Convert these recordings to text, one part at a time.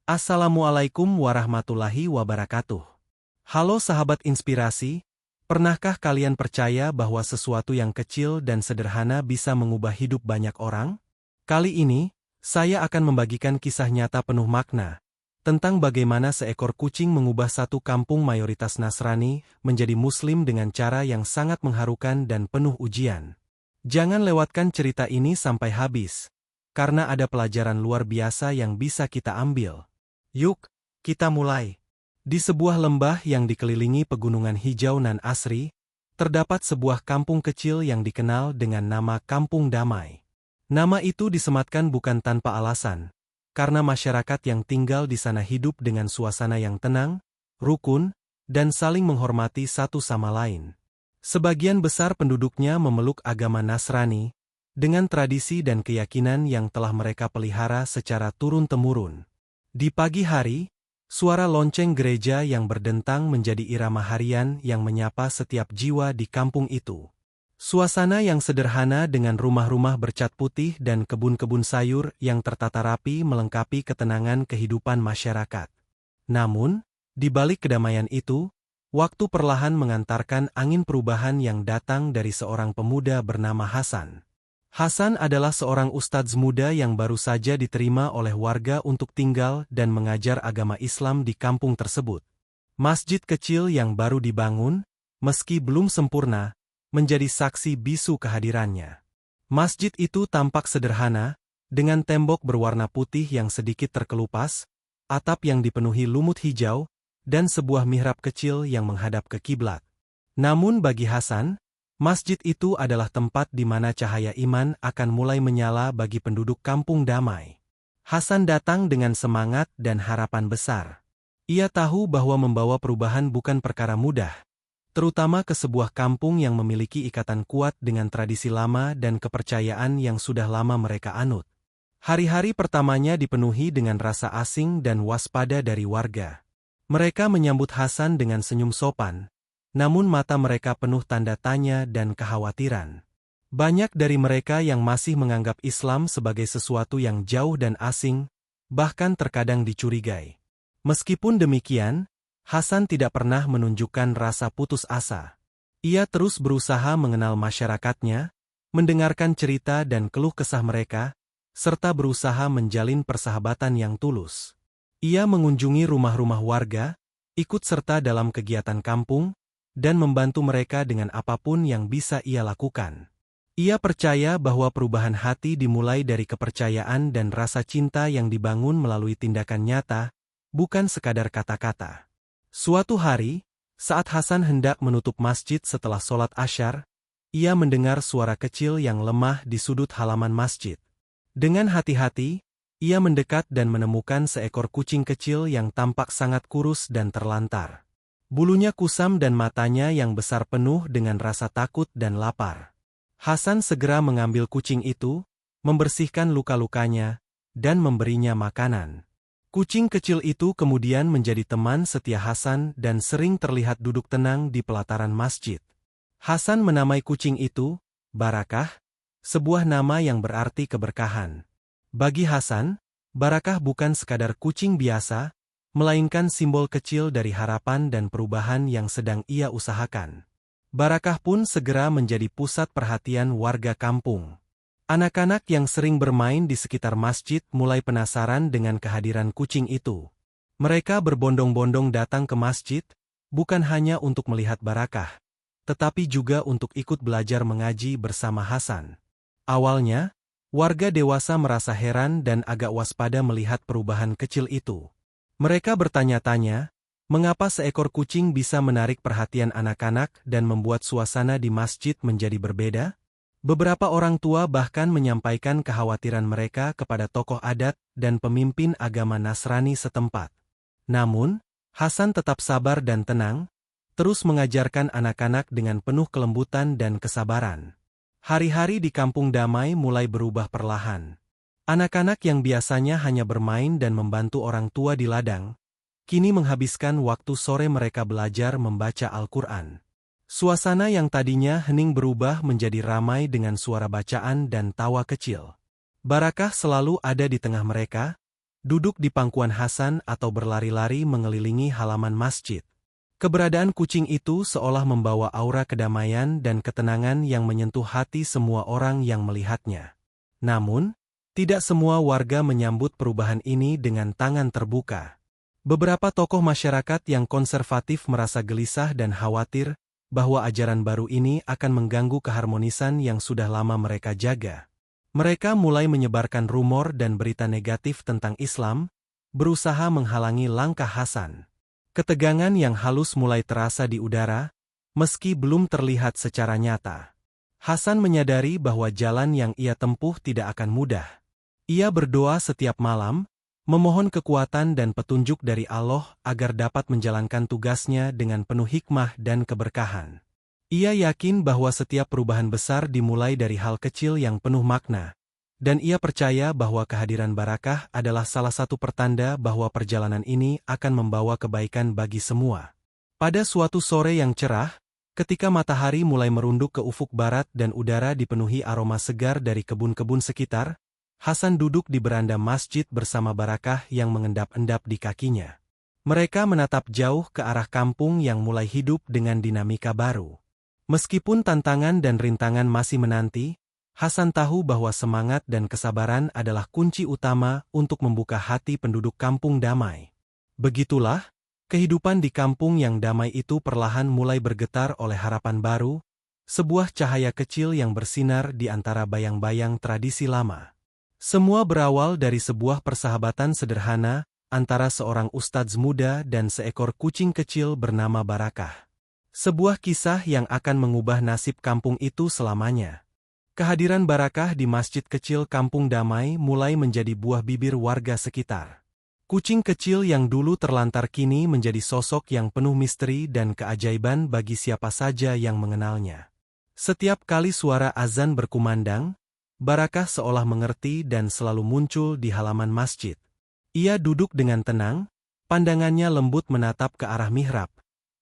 Assalamualaikum warahmatullahi wabarakatuh. Halo sahabat inspirasi, pernahkah kalian percaya bahwa sesuatu yang kecil dan sederhana bisa mengubah hidup banyak orang? Kali ini, saya akan membagikan kisah nyata penuh makna tentang bagaimana seekor kucing mengubah satu kampung mayoritas Nasrani menjadi Muslim dengan cara yang sangat mengharukan dan penuh ujian. Jangan lewatkan cerita ini sampai habis, karena ada pelajaran luar biasa yang bisa kita ambil. Yuk, kita mulai. Di sebuah lembah yang dikelilingi pegunungan hijau nan asri, terdapat sebuah kampung kecil yang dikenal dengan nama Kampung Damai. Nama itu disematkan bukan tanpa alasan, karena masyarakat yang tinggal di sana hidup dengan suasana yang tenang, rukun, dan saling menghormati satu sama lain. Sebagian besar penduduknya memeluk agama Nasrani, dengan tradisi dan keyakinan yang telah mereka pelihara secara turun-temurun. Di pagi hari, suara lonceng gereja yang berdentang menjadi irama harian yang menyapa setiap jiwa di kampung itu. Suasana yang sederhana dengan rumah-rumah bercat putih dan kebun-kebun sayur yang tertata rapi melengkapi ketenangan kehidupan masyarakat. Namun, di balik kedamaian itu, waktu perlahan mengantarkan angin perubahan yang datang dari seorang pemuda bernama Hasan. Hasan adalah seorang ustadz muda yang baru saja diterima oleh warga untuk tinggal dan mengajar agama Islam di kampung tersebut. Masjid kecil yang baru dibangun, meski belum sempurna, menjadi saksi bisu kehadirannya. Masjid itu tampak sederhana, dengan tembok berwarna putih yang sedikit terkelupas, atap yang dipenuhi lumut hijau, dan sebuah mihrab kecil yang menghadap ke kiblat. Namun bagi Hasan, masjid itu adalah tempat di mana cahaya iman akan mulai menyala bagi penduduk Kampung Damai. Hasan datang dengan semangat dan harapan besar. Ia tahu bahwa membawa perubahan bukan perkara mudah, terutama ke sebuah kampung yang memiliki ikatan kuat dengan tradisi lama dan kepercayaan yang sudah lama mereka anut. Hari-hari pertamanya dipenuhi dengan rasa asing dan waspada dari warga. Mereka menyambut Hasan dengan senyum sopan, namun mata mereka penuh tanda tanya dan kekhawatiran. Banyak dari mereka yang masih menganggap Islam sebagai sesuatu yang jauh dan asing, bahkan terkadang dicurigai. Meskipun demikian, Hasan tidak pernah menunjukkan rasa putus asa. Ia terus berusaha mengenal masyarakatnya, mendengarkan cerita dan keluh kesah mereka, serta berusaha menjalin persahabatan yang tulus. Ia mengunjungi rumah-rumah warga, ikut serta dalam kegiatan kampung, dan membantu mereka dengan apapun yang bisa ia lakukan. Ia percaya bahwa perubahan hati dimulai dari kepercayaan dan rasa cinta yang dibangun melalui tindakan nyata, bukan sekadar kata-kata. Suatu hari, saat Hasan hendak menutup masjid setelah sholat Asyar, ia mendengar suara kecil yang lemah di sudut halaman masjid. Dengan hati-hati, ia mendekat dan menemukan seekor kucing kecil yang tampak sangat kurus dan terlantar. Bulunya kusam dan matanya yang besar penuh dengan rasa takut dan lapar. Hasan segera mengambil kucing itu, membersihkan luka-lukanya, dan memberinya makanan. Kucing kecil itu kemudian menjadi teman setia Hasan dan sering terlihat duduk tenang di pelataran masjid. Hasan menamai kucing itu Barakah, sebuah nama yang berarti keberkahan. Bagi Hasan, Barakah bukan sekadar kucing biasa, melainkan simbol kecil dari harapan dan perubahan yang sedang ia usahakan. Barakah pun segera menjadi pusat perhatian warga kampung. Anak-anak yang sering bermain di sekitar masjid mulai penasaran dengan kehadiran kucing itu. Mereka berbondong-bondong datang ke masjid, bukan hanya untuk melihat Barakah, tetapi juga untuk ikut belajar mengaji bersama Hasan. Awalnya, warga dewasa merasa heran dan agak waspada melihat perubahan kecil itu. Mereka bertanya-tanya, mengapa seekor kucing bisa menarik perhatian anak-anak dan membuat suasana di masjid menjadi berbeda? Beberapa orang tua bahkan menyampaikan kekhawatiran mereka kepada tokoh adat dan pemimpin agama Nasrani setempat. Namun, Hasan tetap sabar dan tenang, terus mengajarkan anak-anak dengan penuh kelembutan dan kesabaran. Hari-hari di Kampung Damai mulai berubah perlahan. Anak-anak yang biasanya hanya bermain dan membantu orang tua di ladang, kini menghabiskan waktu sore mereka belajar membaca Al-Quran. Suasana yang tadinya hening berubah menjadi ramai dengan suara bacaan dan tawa kecil. Barakah selalu ada di tengah mereka, duduk di pangkuan Hasan atau berlari-lari mengelilingi halaman masjid. Keberadaan kucing itu seolah membawa aura kedamaian dan ketenangan yang menyentuh hati semua orang yang melihatnya. Namun, tidak semua warga menyambut perubahan ini dengan tangan terbuka. Beberapa tokoh masyarakat yang konservatif merasa gelisah dan khawatir bahwa ajaran baru ini akan mengganggu keharmonisan yang sudah lama mereka jaga. Mereka mulai menyebarkan rumor dan berita negatif tentang Islam, berusaha menghalangi langkah Hasan. Ketegangan yang halus mulai terasa di udara, meski belum terlihat secara nyata. Hasan menyadari bahwa jalan yang ia tempuh tidak akan mudah. Ia berdoa setiap malam, memohon kekuatan dan petunjuk dari Allah agar dapat menjalankan tugasnya dengan penuh hikmah dan keberkahan. Ia yakin bahwa setiap perubahan besar dimulai dari hal kecil yang penuh makna, dan ia percaya bahwa kehadiran barakah adalah salah satu pertanda bahwa perjalanan ini akan membawa kebaikan bagi semua. Pada suatu sore yang cerah, ketika matahari mulai merunduk ke ufuk barat dan udara dipenuhi aroma segar dari kebun-kebun sekitar, Hasan duduk di beranda masjid bersama barakah yang mengendap-endap di kakinya. Mereka menatap jauh ke arah kampung yang mulai hidup dengan dinamika baru. Meskipun tantangan dan rintangan masih menanti, Hasan tahu bahwa semangat dan kesabaran adalah kunci utama untuk membuka hati penduduk kampung damai. Begitulah, kehidupan di kampung yang damai itu perlahan mulai bergetar oleh harapan baru, sebuah cahaya kecil yang bersinar di antara bayang-bayang tradisi lama. Semua berawal dari sebuah persahabatan sederhana antara seorang ustadz muda dan seekor kucing kecil bernama Barakah. Sebuah kisah yang akan mengubah nasib kampung itu selamanya. Kehadiran Barakah di masjid kecil kampung damai mulai menjadi buah bibir warga sekitar. Kucing kecil yang dulu terlantar kini menjadi sosok yang penuh misteri dan keajaiban bagi siapa saja yang mengenalnya. Setiap kali suara azan berkumandang, Barakah seolah mengerti dan selalu muncul di halaman masjid. Ia duduk dengan tenang, pandangannya lembut menatap ke arah mihrab,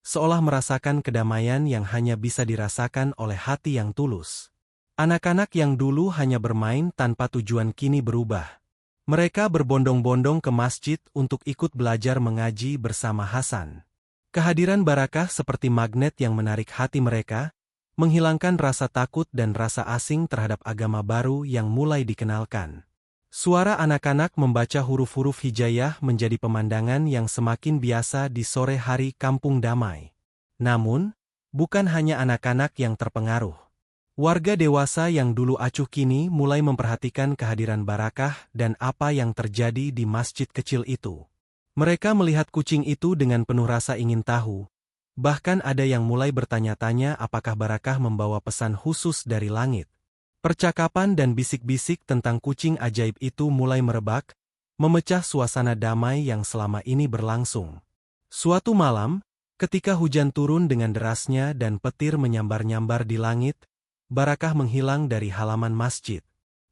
seolah merasakan kedamaian yang hanya bisa dirasakan oleh hati yang tulus. Anak-anak yang dulu hanya bermain tanpa tujuan kini berubah. Mereka berbondong-bondong ke masjid untuk ikut belajar mengaji bersama Hasan. Kehadiran Barakah seperti magnet yang menarik hati mereka, menghilangkan rasa takut dan rasa asing terhadap agama baru yang mulai dikenalkan. Suara anak-anak membaca huruf-huruf hijayah menjadi pemandangan yang semakin biasa di sore hari kampung damai. Namun, bukan hanya anak-anak yang terpengaruh. Warga dewasa yang dulu acuh kini mulai memperhatikan kehadiran Barakah dan apa yang terjadi di masjid kecil itu. Mereka melihat kucing itu dengan penuh rasa ingin tahu. Bahkan ada yang mulai bertanya-tanya apakah Barakah membawa pesan khusus dari langit. Percakapan dan bisik-bisik tentang kucing ajaib itu mulai merebak, memecah suasana damai yang selama ini berlangsung. Suatu malam, ketika hujan turun dengan derasnya dan petir menyambar-nyambar di langit, Barakah menghilang dari halaman masjid.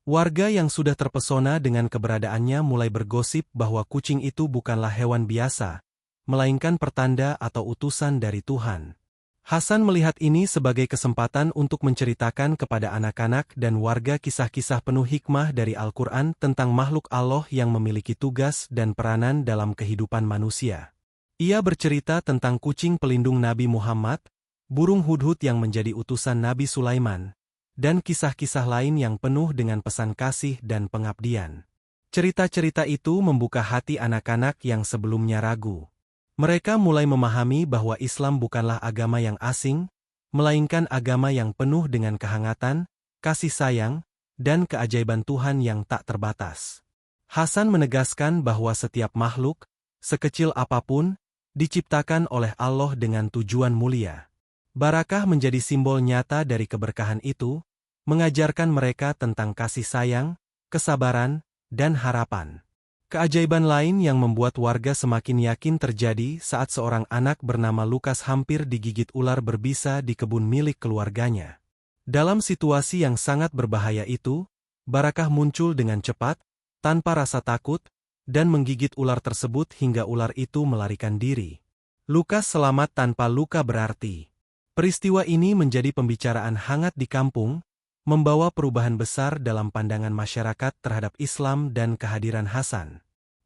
Warga yang sudah terpesona dengan keberadaannya mulai bergosip bahwa kucing itu bukanlah hewan biasa, melainkan pertanda atau utusan dari Tuhan. Hasan melihat ini sebagai kesempatan untuk menceritakan kepada anak-anak dan warga kisah-kisah penuh hikmah dari Al-Quran tentang makhluk Allah yang memiliki tugas dan peranan dalam kehidupan manusia. Ia bercerita tentang kucing pelindung Nabi Muhammad, burung hudhud yang menjadi utusan Nabi Sulaiman, dan kisah-kisah lain yang penuh dengan pesan kasih dan pengabdian. Cerita-cerita itu membuka hati anak-anak yang sebelumnya ragu. Mereka mulai memahami bahwa Islam bukanlah agama yang asing, melainkan agama yang penuh dengan kehangatan, kasih sayang, dan keajaiban Tuhan yang tak terbatas. Hasan menegaskan bahwa setiap makhluk, sekecil apapun, diciptakan oleh Allah dengan tujuan mulia. Barakah menjadi simbol nyata dari keberkahan itu, mengajarkan mereka tentang kasih sayang, kesabaran, dan harapan. Keajaiban lain yang membuat warga semakin yakin terjadi saat seorang anak bernama Lukas hampir digigit ular berbisa di kebun milik keluarganya. Dalam situasi yang sangat berbahaya itu, Barakah muncul dengan cepat, tanpa rasa takut, dan menggigit ular tersebut hingga ular itu melarikan diri. Lukas selamat tanpa luka berarti. Peristiwa ini menjadi pembicaraan hangat di kampung, membawa perubahan besar dalam pandangan masyarakat terhadap Islam dan kehadiran Hasan.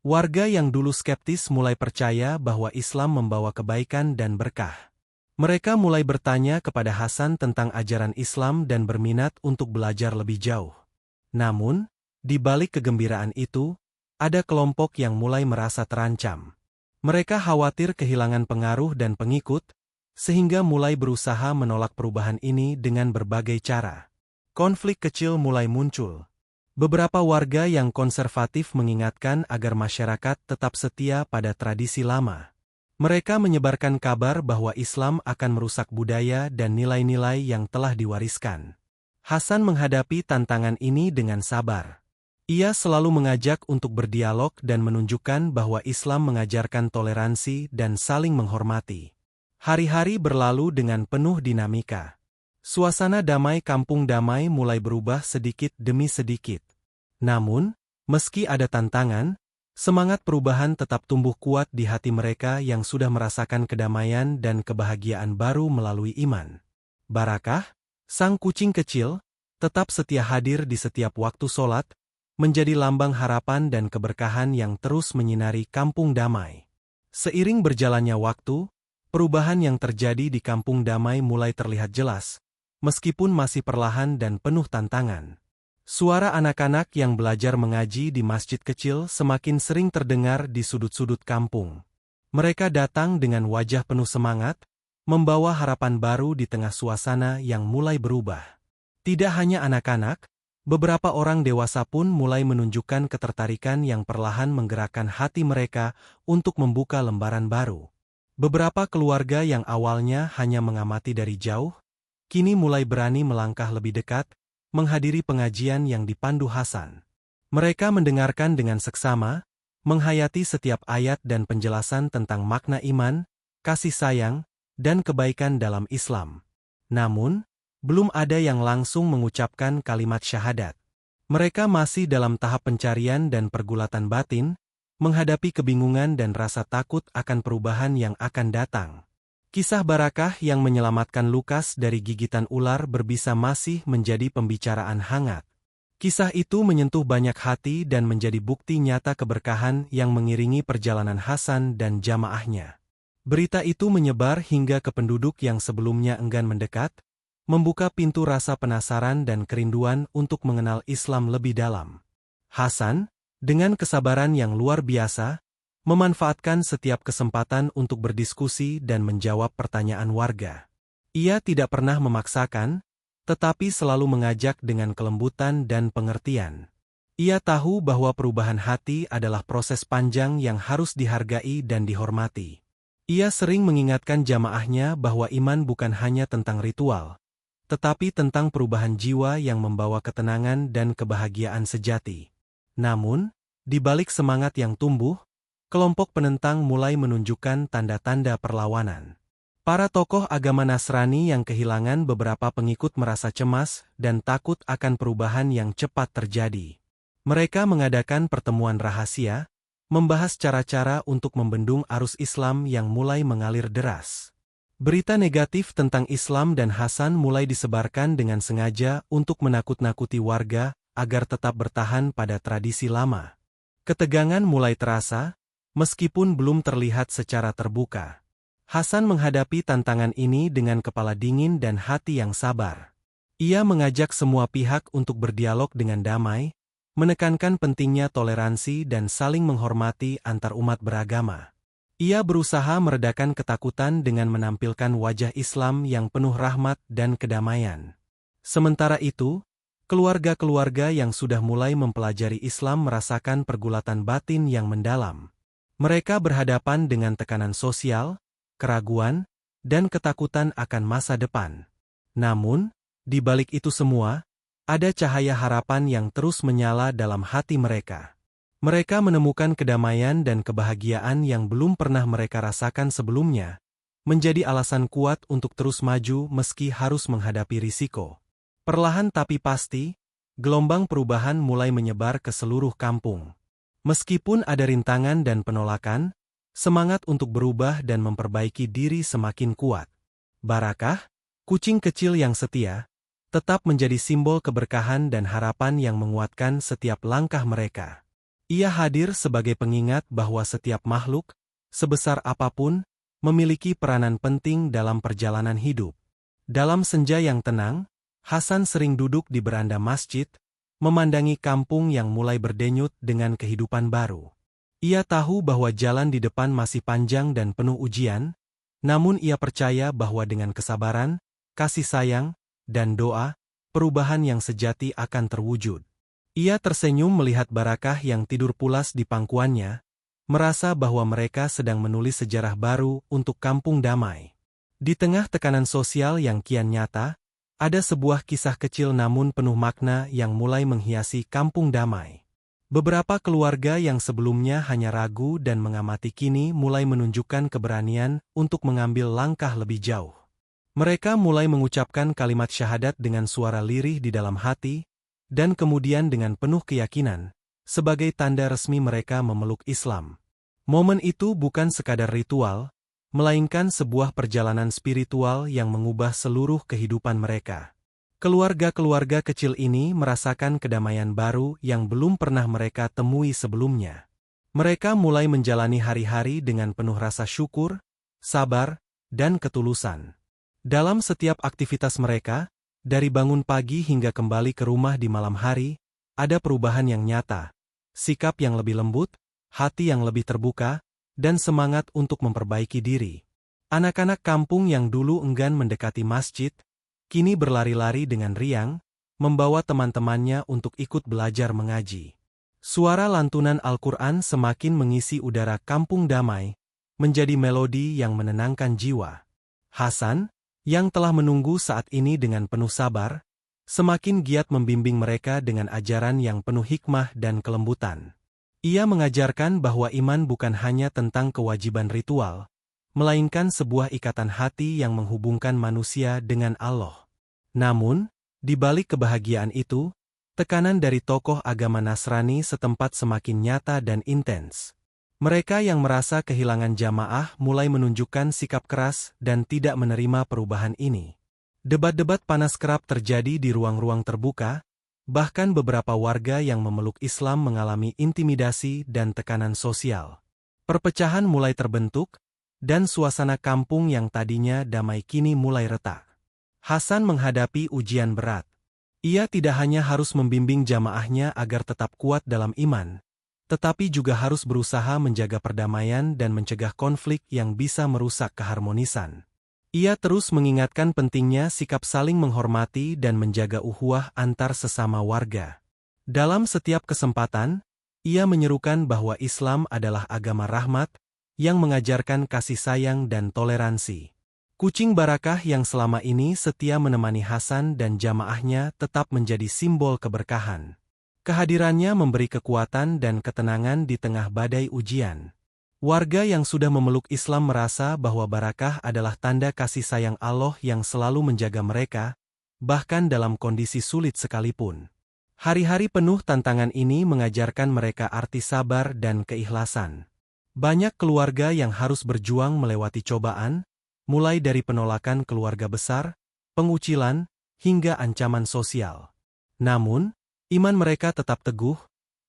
Warga yang dulu skeptis mulai percaya bahwa Islam membawa kebaikan dan berkah. Mereka mulai bertanya kepada Hasan tentang ajaran Islam dan berminat untuk belajar lebih jauh. Namun, di balik kegembiraan itu, ada kelompok yang mulai merasa terancam. Mereka khawatir kehilangan pengaruh dan pengikut, sehingga mulai berusaha menolak perubahan ini dengan berbagai cara. Konflik kecil mulai muncul. Beberapa warga yang konservatif mengingatkan agar masyarakat tetap setia pada tradisi lama. Mereka menyebarkan kabar bahwa Islam akan merusak budaya dan nilai-nilai yang telah diwariskan. Hasan menghadapi tantangan ini dengan sabar. Ia selalu mengajak untuk berdialog dan menunjukkan bahwa Islam mengajarkan toleransi dan saling menghormati. Hari-hari berlalu dengan penuh dinamika. Suasana damai kampung damai mulai berubah sedikit demi sedikit. Namun, meski ada tantangan, semangat perubahan tetap tumbuh kuat di hati mereka yang sudah merasakan kedamaian dan kebahagiaan baru melalui iman. Barakah, sang kucing kecil, tetap setia hadir di setiap waktu sholat, menjadi lambang harapan dan keberkahan yang terus menyinari kampung damai. Seiring berjalannya waktu, perubahan yang terjadi di kampung damai mulai terlihat jelas, meskipun masih perlahan dan penuh tantangan. Suara anak-anak yang belajar mengaji di masjid kecil semakin sering terdengar di sudut-sudut kampung. Mereka datang dengan wajah penuh semangat, membawa harapan baru di tengah suasana yang mulai berubah. Tidak hanya anak-anak, beberapa orang dewasa pun mulai menunjukkan ketertarikan yang perlahan menggerakkan hati mereka untuk membuka lembaran baru. Beberapa keluarga yang awalnya hanya mengamati dari jauh, kini mulai berani melangkah lebih dekat, menghadiri pengajian yang dipandu Hasan. Mereka mendengarkan dengan seksama, menghayati setiap ayat dan penjelasan tentang makna iman, kasih sayang, dan kebaikan dalam Islam. Namun, belum ada yang langsung mengucapkan kalimat syahadat. Mereka masih dalam tahap pencarian dan pergulatan batin, menghadapi kebingungan dan rasa takut akan perubahan yang akan datang. Kisah Barakah yang menyelamatkan Lukas dari gigitan ular berbisa masih menjadi pembicaraan hangat. Kisah itu menyentuh banyak hati dan menjadi bukti nyata keberkahan yang mengiringi perjalanan Hasan dan jamaahnya. Berita itu menyebar hingga ke penduduk yang sebelumnya enggan mendekat, membuka pintu rasa penasaran dan kerinduan untuk mengenal Islam lebih dalam. Hasan, dengan kesabaran yang luar biasa, memanfaatkan setiap kesempatan untuk berdiskusi dan menjawab pertanyaan warga. Ia tidak pernah memaksakan, tetapi selalu mengajak dengan kelembutan dan pengertian. Ia tahu bahwa perubahan hati adalah proses panjang yang harus dihargai dan dihormati. Ia sering mengingatkan jamaahnya bahwa iman bukan hanya tentang ritual, tetapi tentang perubahan jiwa yang membawa ketenangan dan kebahagiaan sejati. Namun, di balik semangat yang tumbuh, kelompok penentang mulai menunjukkan tanda-tanda perlawanan. Para tokoh agama Nasrani yang kehilangan beberapa pengikut merasa cemas dan takut akan perubahan yang cepat terjadi. Mereka mengadakan pertemuan rahasia, membahas cara-cara untuk membendung arus Islam yang mulai mengalir deras. Berita negatif tentang Islam dan Hasan mulai disebarkan dengan sengaja untuk menakut-nakuti warga agar tetap bertahan pada tradisi lama. Ketegangan mulai terasa, meskipun belum terlihat secara terbuka. Hasan menghadapi tantangan ini dengan kepala dingin dan hati yang sabar. Ia mengajak semua pihak untuk berdialog dengan damai, menekankan pentingnya toleransi dan saling menghormati antar umat beragama. Ia berusaha meredakan ketakutan dengan menampilkan wajah Islam yang penuh rahmat dan kedamaian. Sementara itu, keluarga-keluarga yang sudah mulai mempelajari Islam merasakan pergulatan batin yang mendalam. Mereka berhadapan dengan tekanan sosial, keraguan, dan ketakutan akan masa depan. Namun, di balik itu semua, ada cahaya harapan yang terus menyala dalam hati mereka. Mereka menemukan kedamaian dan kebahagiaan yang belum pernah mereka rasakan sebelumnya, menjadi alasan kuat untuk terus maju meski harus menghadapi risiko. Perlahan tapi pasti, gelombang perubahan mulai menyebar ke seluruh kampung. Meskipun ada rintangan dan penolakan, semangat untuk berubah dan memperbaiki diri semakin kuat. Barakah, kucing kecil yang setia, tetap menjadi simbol keberkahan dan harapan yang menguatkan setiap langkah mereka. Ia hadir sebagai pengingat bahwa setiap makhluk, sebesar apapun, memiliki peranan penting dalam perjalanan hidup. Dalam senja yang tenang, Hasan sering duduk di beranda masjid, memandangi kampung yang mulai berdenyut dengan kehidupan baru. Ia tahu bahwa jalan di depan masih panjang dan penuh ujian, namun ia percaya bahwa dengan kesabaran, kasih sayang, dan doa, perubahan yang sejati akan terwujud. Ia tersenyum melihat Barakah yang tidur pulas di pangkuannya, merasa bahwa mereka sedang menulis sejarah baru untuk kampung damai. Di tengah tekanan sosial yang kian nyata, ada sebuah kisah kecil namun penuh makna yang mulai menghiasi kampung damai. Beberapa keluarga yang sebelumnya hanya ragu dan mengamati kini mulai menunjukkan keberanian untuk mengambil langkah lebih jauh. Mereka mulai mengucapkan kalimat syahadat dengan suara lirih di dalam hati, dan kemudian dengan penuh keyakinan, sebagai tanda resmi mereka memeluk Islam. Momen itu bukan sekadar ritual, melainkan sebuah perjalanan spiritual yang mengubah seluruh kehidupan mereka. Keluarga-keluarga kecil ini merasakan kedamaian baru yang belum pernah mereka temui sebelumnya. Mereka mulai menjalani hari-hari dengan penuh rasa syukur, sabar, dan ketulusan. Dalam setiap aktivitas mereka, dari bangun pagi hingga kembali ke rumah di malam hari, ada perubahan yang nyata, sikap yang lebih lembut, hati yang lebih terbuka, dan semangat untuk memperbaiki diri. Anak-anak kampung yang dulu enggan mendekati masjid, kini berlari-lari dengan riang, membawa teman-temannya untuk ikut belajar mengaji. Suara lantunan Al-Quran semakin mengisi udara kampung damai, menjadi melodi yang menenangkan jiwa. Hasan, yang telah menunggu saat ini dengan penuh sabar, semakin giat membimbing mereka dengan ajaran yang penuh hikmah dan kelembutan. Ia mengajarkan bahwa iman bukan hanya tentang kewajiban ritual, melainkan sebuah ikatan hati yang menghubungkan manusia dengan Allah. Namun, di balik kebahagiaan itu, tekanan dari tokoh agama Nasrani setempat semakin nyata dan intens. Mereka yang merasa kehilangan jamaah mulai menunjukkan sikap keras dan tidak menerima perubahan ini. Debat-debat panas kerap terjadi di ruang-ruang terbuka, bahkan beberapa warga yang memeluk Islam mengalami intimidasi dan tekanan sosial. Perpecahan mulai terbentuk, dan suasana kampung yang tadinya damai kini mulai retak. Hasan menghadapi ujian berat. Ia tidak hanya harus membimbing jamaahnya agar tetap kuat dalam iman, tetapi juga harus berusaha menjaga perdamaian dan mencegah konflik yang bisa merusak keharmonisan. Ia terus mengingatkan pentingnya sikap saling menghormati dan menjaga ukhuwah antar sesama warga. Dalam setiap kesempatan, ia menyerukan bahwa Islam adalah agama rahmat, yang mengajarkan kasih sayang dan toleransi. Kucing Barakah yang selama ini setia menemani Hasan dan jamaahnya tetap menjadi simbol keberkahan. Kehadirannya memberi kekuatan dan ketenangan di tengah badai ujian. Warga yang sudah memeluk Islam merasa bahwa Barakah adalah tanda kasih sayang Allah yang selalu menjaga mereka, bahkan dalam kondisi sulit sekalipun. Hari-hari penuh tantangan ini mengajarkan mereka arti sabar dan keikhlasan. Banyak keluarga yang harus berjuang melewati cobaan, mulai dari penolakan keluarga besar, pengucilan, hingga ancaman sosial. Namun, iman mereka tetap teguh,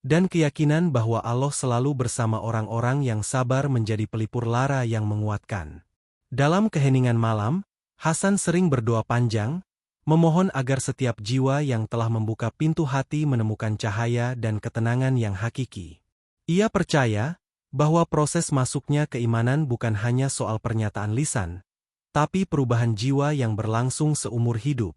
dan keyakinan bahwa Allah selalu bersama orang-orang yang sabar menjadi pelipur lara yang menguatkan. Dalam keheningan malam, Hasan sering berdoa panjang, memohon agar setiap jiwa yang telah membuka pintu hati menemukan cahaya dan ketenangan yang hakiki. Ia percaya bahwa proses masuknya keimanan bukan hanya soal pernyataan lisan, tapi perubahan jiwa yang berlangsung seumur hidup.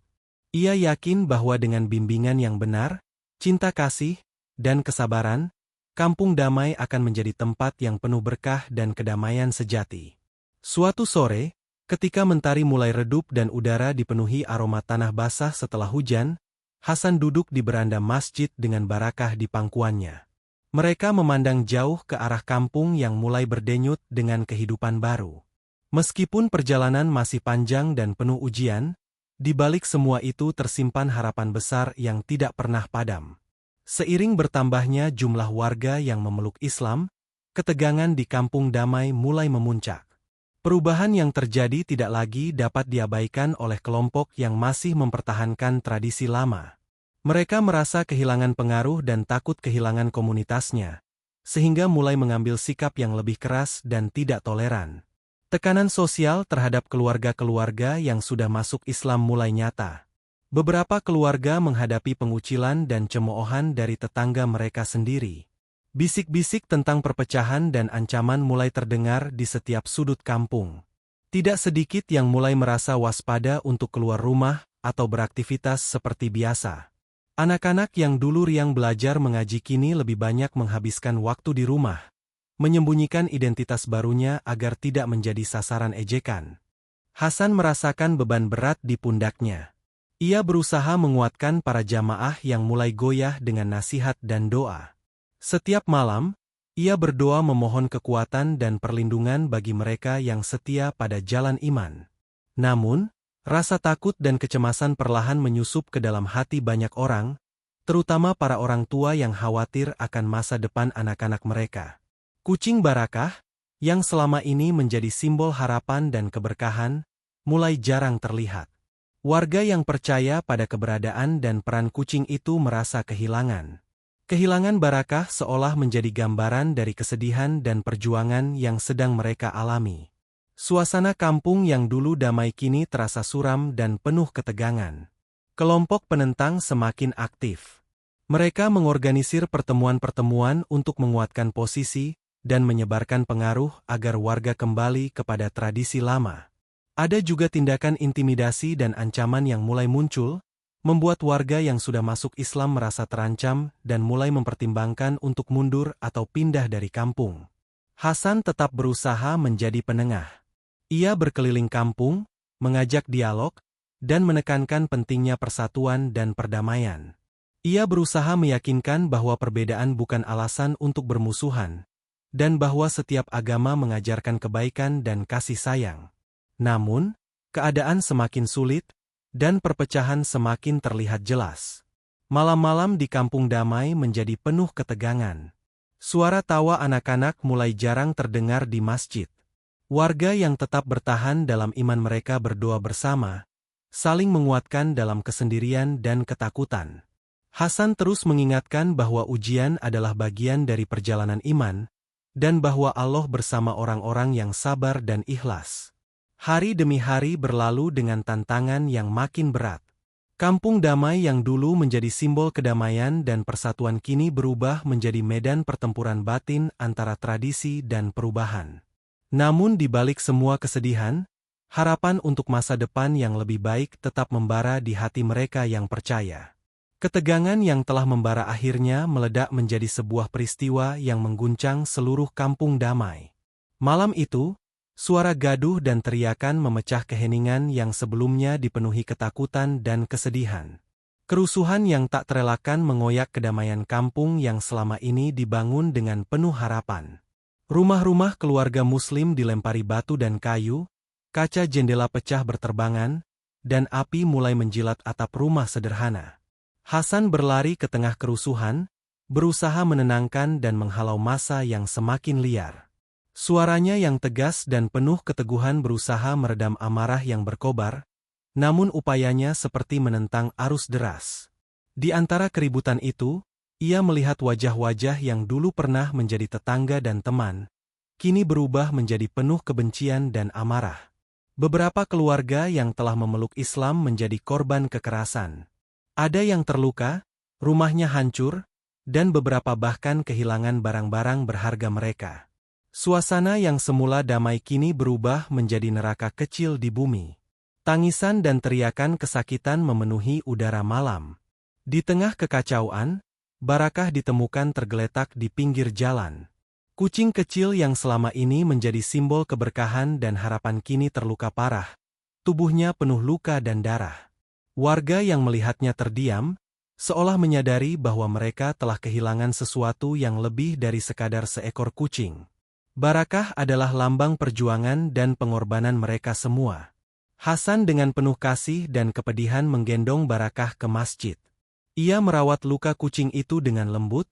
Ia yakin bahwa dengan bimbingan yang benar, cinta kasih, dan kesabaran, kampung damai akan menjadi tempat yang penuh berkah dan kedamaian sejati. Suatu sore, ketika mentari mulai redup dan udara dipenuhi aroma tanah basah setelah hujan, Hasan duduk di beranda masjid dengan Barakah di pangkuannya. Mereka memandang jauh ke arah kampung yang mulai berdenyut dengan kehidupan baru. Meskipun perjalanan masih panjang dan penuh ujian, di balik semua itu tersimpan harapan besar yang tidak pernah padam. Seiring bertambahnya jumlah warga yang memeluk Islam, ketegangan di kampung damai mulai memuncak. Perubahan yang terjadi tidak lagi dapat diabaikan oleh kelompok yang masih mempertahankan tradisi lama. Mereka merasa kehilangan pengaruh dan takut kehilangan komunitasnya, sehingga mulai mengambil sikap yang lebih keras dan tidak toleran. Tekanan sosial terhadap keluarga-keluarga yang sudah masuk Islam mulai nyata. Beberapa keluarga menghadapi pengucilan dan cemoohan dari tetangga mereka sendiri. Bisik-bisik tentang perpecahan dan ancaman mulai terdengar di setiap sudut kampung. Tidak sedikit yang mulai merasa waspada untuk keluar rumah atau beraktivitas seperti biasa. Anak-anak yang dulu riang belajar mengaji kini lebih banyak menghabiskan waktu di rumah, menyembunyikan identitas barunya agar tidak menjadi sasaran ejekan. Hasan merasakan beban berat di pundaknya. Ia berusaha menguatkan para jamaah yang mulai goyah dengan nasihat dan doa. Setiap malam, ia berdoa memohon kekuatan dan perlindungan bagi mereka yang setia pada jalan iman. Namun, rasa takut dan kecemasan perlahan menyusup ke dalam hati banyak orang, terutama para orang tua yang khawatir akan masa depan anak-anak mereka. Kucing Barakah, yang selama ini menjadi simbol harapan dan keberkahan, mulai jarang terlihat. Warga yang percaya pada keberadaan dan peran kucing itu merasa kehilangan. Kehilangan Barakah seolah menjadi gambaran dari kesedihan dan perjuangan yang sedang mereka alami. Suasana kampung yang dulu damai kini terasa suram dan penuh ketegangan. Kelompok penentang semakin aktif. Mereka mengorganisir pertemuan-pertemuan untuk menguatkan posisi dan menyebarkan pengaruh agar warga kembali kepada tradisi lama. Ada juga tindakan intimidasi dan ancaman yang mulai muncul, membuat warga yang sudah masuk Islam merasa terancam dan mulai mempertimbangkan untuk mundur atau pindah dari kampung. Hasan tetap berusaha menjadi penengah. Ia berkeliling kampung, mengajak dialog, dan menekankan pentingnya persatuan dan perdamaian. Ia berusaha meyakinkan bahwa perbedaan bukan alasan untuk bermusuhan, dan bahwa setiap agama mengajarkan kebaikan dan kasih sayang. Namun, keadaan semakin sulit, dan perpecahan semakin terlihat jelas. Malam-malam di kampung damai menjadi penuh ketegangan. Suara tawa anak-anak mulai jarang terdengar di masjid. Warga yang tetap bertahan dalam iman mereka berdoa bersama, saling menguatkan dalam kesendirian dan ketakutan. Hasan terus mengingatkan bahwa ujian adalah bagian dari perjalanan iman, dan bahwa Allah bersama orang-orang yang sabar dan ikhlas. Hari demi hari berlalu dengan tantangan yang makin berat. Kampung damai yang dulu menjadi simbol kedamaian dan persatuan kini berubah menjadi medan pertempuran batin antara tradisi dan perubahan. Namun di balik semua kesedihan, harapan untuk masa depan yang lebih baik tetap membara di hati mereka yang percaya. Ketegangan yang telah membara akhirnya meledak menjadi sebuah peristiwa yang mengguncang seluruh kampung damai. Malam itu, suara gaduh dan teriakan memecah keheningan yang sebelumnya dipenuhi ketakutan dan kesedihan. Kerusuhan yang tak terelakkan mengoyak kedamaian kampung yang selama ini dibangun dengan penuh harapan. Rumah-rumah keluarga Muslim dilempari batu dan kayu, kaca jendela pecah berterbangan, dan api mulai menjilat atap rumah sederhana. Hasan berlari ke tengah kerusuhan, berusaha menenangkan dan menghalau massa yang semakin liar. Suaranya yang tegas dan penuh keteguhan berusaha meredam amarah yang berkobar, namun upayanya seperti menentang arus deras. Di antara keributan itu, ia melihat wajah-wajah yang dulu pernah menjadi tetangga dan teman, kini berubah menjadi penuh kebencian dan amarah. Beberapa keluarga yang telah memeluk Islam menjadi korban kekerasan. Ada yang terluka, rumahnya hancur, dan beberapa bahkan kehilangan barang-barang berharga mereka. Suasana yang semula damai kini berubah menjadi neraka kecil di bumi. Tangisan dan teriakan kesakitan memenuhi udara malam. Di tengah kekacauan, Barakah ditemukan tergeletak di pinggir jalan. Kucing kecil yang selama ini menjadi simbol keberkahan dan harapan kini terluka parah. Tubuhnya penuh luka dan darah. Warga yang melihatnya terdiam, seolah menyadari bahwa mereka telah kehilangan sesuatu yang lebih dari sekadar seekor kucing. Barakah adalah lambang perjuangan dan pengorbanan mereka semua. Hasan dengan penuh kasih dan kepedihan menggendong Barakah ke masjid. Ia merawat luka kucing itu dengan lembut,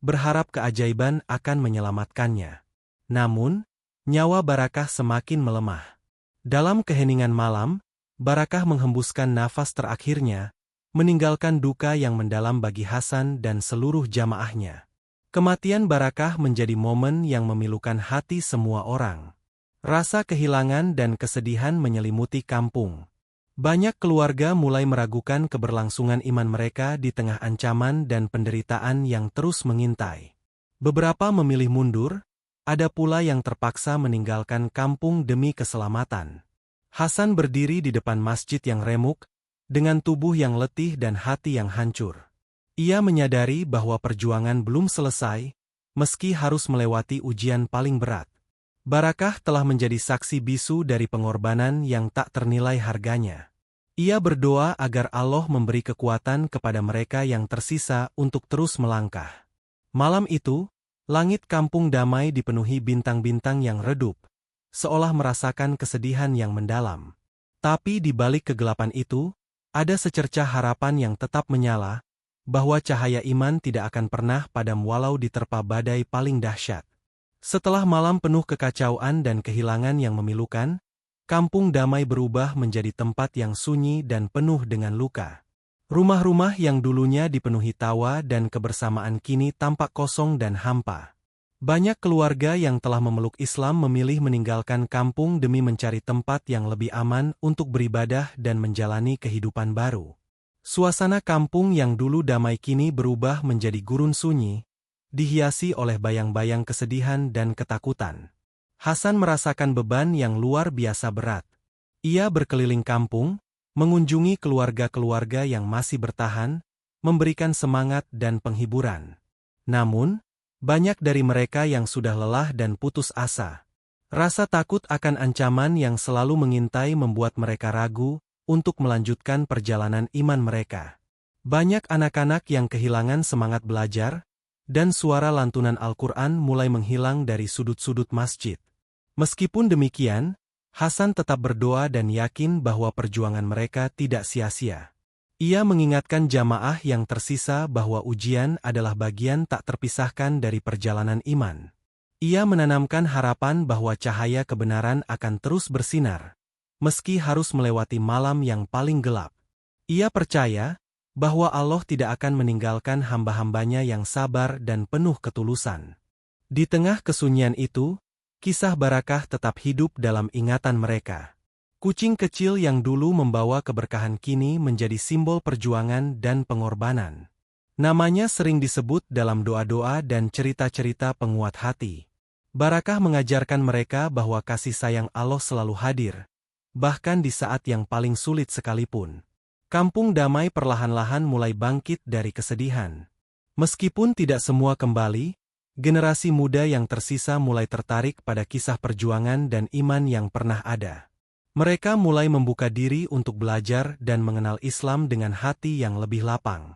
berharap keajaiban akan menyelamatkannya. Namun, nyawa Barakah semakin melemah. Dalam keheningan malam, Barakah menghembuskan nafas terakhirnya, meninggalkan duka yang mendalam bagi Hasan dan seluruh jamaahnya. Kematian Barakah menjadi momen yang memilukan hati semua orang. Rasa kehilangan dan kesedihan menyelimuti kampung. Banyak keluarga mulai meragukan keberlangsungan iman mereka di tengah ancaman dan penderitaan yang terus mengintai. Beberapa memilih mundur, ada pula yang terpaksa meninggalkan kampung demi keselamatan. Hasan berdiri di depan masjid yang remuk, dengan tubuh yang letih dan hati yang hancur. Ia menyadari bahwa perjuangan belum selesai, meski harus melewati ujian paling berat. Barakah telah menjadi saksi bisu dari pengorbanan yang tak ternilai harganya. Ia berdoa agar Allah memberi kekuatan kepada mereka yang tersisa untuk terus melangkah. Malam itu, langit kampung damai dipenuhi bintang-bintang yang redup, seolah merasakan kesedihan yang mendalam. Tapi di balik kegelapan itu, ada secercah harapan yang tetap menyala, bahwa cahaya iman tidak akan pernah padam walau diterpa badai paling dahsyat. Setelah malam penuh kekacauan dan kehilangan yang memilukan, kampung damai berubah menjadi tempat yang sunyi dan penuh dengan luka. Rumah-rumah yang dulunya dipenuhi tawa dan kebersamaan kini tampak kosong dan hampa. Banyak keluarga yang telah memeluk Islam memilih meninggalkan kampung demi mencari tempat yang lebih aman untuk beribadah dan menjalani kehidupan baru. Suasana kampung yang dulu damai kini berubah menjadi gurun sunyi, dihiasi oleh bayang-bayang kesedihan dan ketakutan. Hasan merasakan beban yang luar biasa berat. Ia berkeliling kampung, mengunjungi keluarga-keluarga yang masih bertahan, memberikan semangat dan penghiburan. Namun, banyak dari mereka yang sudah lelah dan putus asa. Rasa takut akan ancaman yang selalu mengintai membuat mereka ragu untuk melanjutkan perjalanan iman mereka. Banyak anak-anak yang kehilangan semangat belajar, dan suara lantunan Al-Quran mulai menghilang dari sudut-sudut masjid. Meskipun demikian, Hasan tetap berdoa dan yakin bahwa perjuangan mereka tidak sia-sia. Ia mengingatkan jamaah yang tersisa bahwa ujian adalah bagian tak terpisahkan dari perjalanan iman. Ia menanamkan harapan bahwa cahaya kebenaran akan terus bersinar, meski harus melewati malam yang paling gelap. Ia percaya bahwa Allah tidak akan meninggalkan hamba-hambanya yang sabar dan penuh ketulusan. Di tengah kesunyian itu, kisah Barakah tetap hidup dalam ingatan mereka. Kucing kecil yang dulu membawa keberkahan kini menjadi simbol perjuangan dan pengorbanan. Namanya sering disebut dalam doa-doa dan cerita-cerita penguat hati. Barakah mengajarkan mereka bahwa kasih sayang Allah selalu hadir, bahkan di saat yang paling sulit sekalipun. Kampung damai perlahan-lahan mulai bangkit dari kesedihan. Meskipun tidak semua kembali, generasi muda yang tersisa mulai tertarik pada kisah perjuangan dan iman yang pernah ada. Mereka mulai membuka diri untuk belajar dan mengenal Islam dengan hati yang lebih lapang.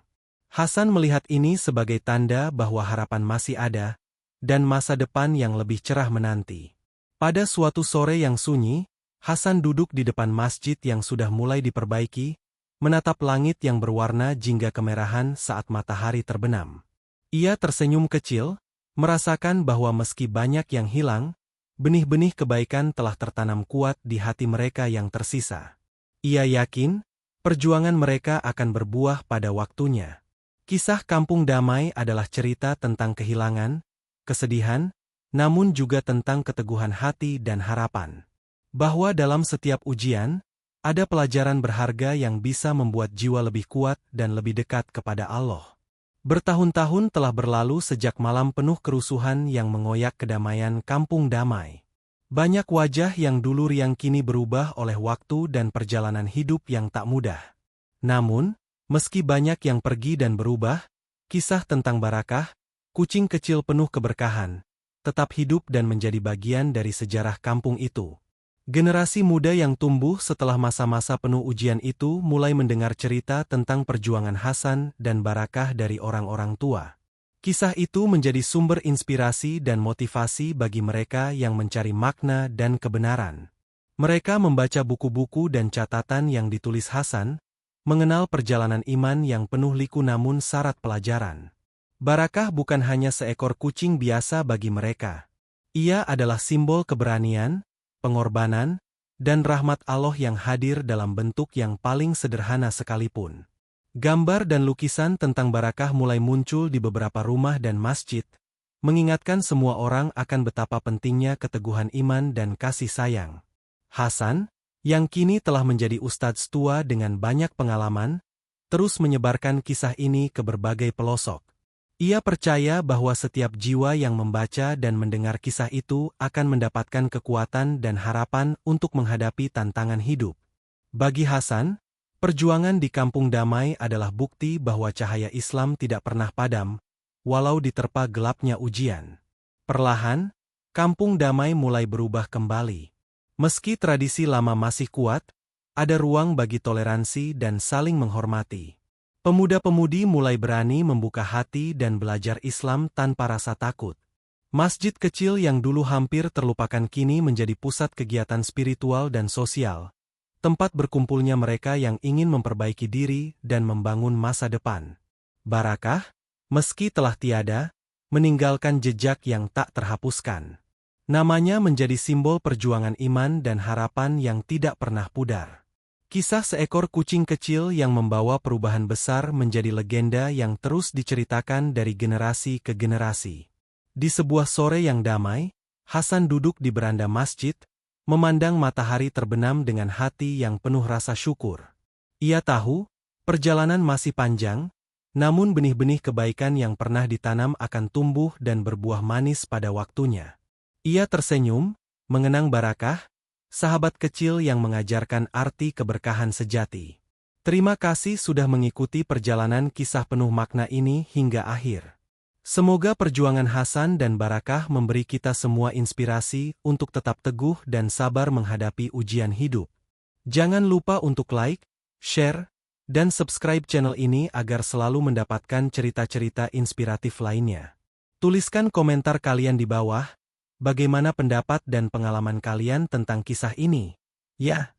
Hasan melihat ini sebagai tanda bahwa harapan masih ada, dan masa depan yang lebih cerah menanti. Pada suatu sore yang sunyi, Hasan duduk di depan masjid yang sudah mulai diperbaiki, menatap langit yang berwarna jingga kemerahan saat matahari terbenam. Ia tersenyum kecil, merasakan bahwa meski banyak yang hilang, benih-benih kebaikan telah tertanam kuat di hati mereka yang tersisa. Ia yakin, perjuangan mereka akan berbuah pada waktunya. Kisah Kampung Damai adalah cerita tentang kehilangan, kesedihan, namun juga tentang keteguhan hati dan harapan. Bahwa dalam setiap ujian, ada pelajaran berharga yang bisa membuat jiwa lebih kuat dan lebih dekat kepada Allah. Bertahun-tahun telah berlalu sejak malam penuh kerusuhan yang mengoyak kedamaian Kampung Damai. Banyak wajah yang dulu riang kini berubah oleh waktu dan perjalanan hidup yang tak mudah. Namun, meski banyak yang pergi dan berubah, kisah tentang Barakah, kucing kecil penuh keberkahan, tetap hidup dan menjadi bagian dari sejarah kampung itu. Generasi muda yang tumbuh setelah masa-masa penuh ujian itu mulai mendengar cerita tentang perjuangan Hasan dan Barakah dari orang-orang tua. Kisah itu menjadi sumber inspirasi dan motivasi bagi mereka yang mencari makna dan kebenaran. Mereka membaca buku-buku dan catatan yang ditulis Hasan, mengenal perjalanan iman yang penuh liku namun syarat pelajaran. Barakah bukan hanya seekor kucing biasa bagi mereka. Ia adalah simbol keberanian, pengorbanan, dan rahmat Allah yang hadir dalam bentuk yang paling sederhana sekalipun. Gambar dan lukisan tentang Barakah mulai muncul di beberapa rumah dan masjid, mengingatkan semua orang akan betapa pentingnya keteguhan iman dan kasih sayang. Hasan, yang kini telah menjadi ustadz tua dengan banyak pengalaman, terus menyebarkan kisah ini ke berbagai pelosok. Ia percaya bahwa setiap jiwa yang membaca dan mendengar kisah itu akan mendapatkan kekuatan dan harapan untuk menghadapi tantangan hidup. Bagi Hasan, perjuangan di Kampung Damai adalah bukti bahwa cahaya Islam tidak pernah padam, walau diterpa gelapnya ujian. Perlahan, Kampung Damai mulai berubah kembali. Meski tradisi lama masih kuat, ada ruang bagi toleransi dan saling menghormati. Pemuda-pemudi mulai berani membuka hati dan belajar Islam tanpa rasa takut. Masjid kecil yang dulu hampir terlupakan kini menjadi pusat kegiatan spiritual dan sosial, tempat berkumpulnya mereka yang ingin memperbaiki diri dan membangun masa depan. Barakah, meski telah tiada, meninggalkan jejak yang tak terhapuskan. Namanya menjadi simbol perjuangan iman dan harapan yang tidak pernah pudar. Kisah seekor kucing kecil yang membawa perubahan besar menjadi legenda yang terus diceritakan dari generasi ke generasi. Di sebuah sore yang damai, Hasan duduk di beranda masjid, memandang matahari terbenam dengan hati yang penuh rasa syukur. Ia tahu, perjalanan masih panjang, namun benih-benih kebaikan yang pernah ditanam akan tumbuh dan berbuah manis pada waktunya. Ia tersenyum, mengenang Barakah, sahabat kecil yang mengajarkan arti keberkahan sejati. Terima kasih sudah mengikuti perjalanan kisah penuh makna ini hingga akhir. Semoga perjuangan Hasan dan Barakah memberi kita semua inspirasi untuk tetap teguh dan sabar menghadapi ujian hidup. Jangan lupa untuk like, share, dan subscribe channel ini agar selalu mendapatkan cerita-cerita inspiratif lainnya. Tuliskan komentar kalian di bawah. Bagaimana pendapat dan pengalaman kalian tentang kisah ini? Ya.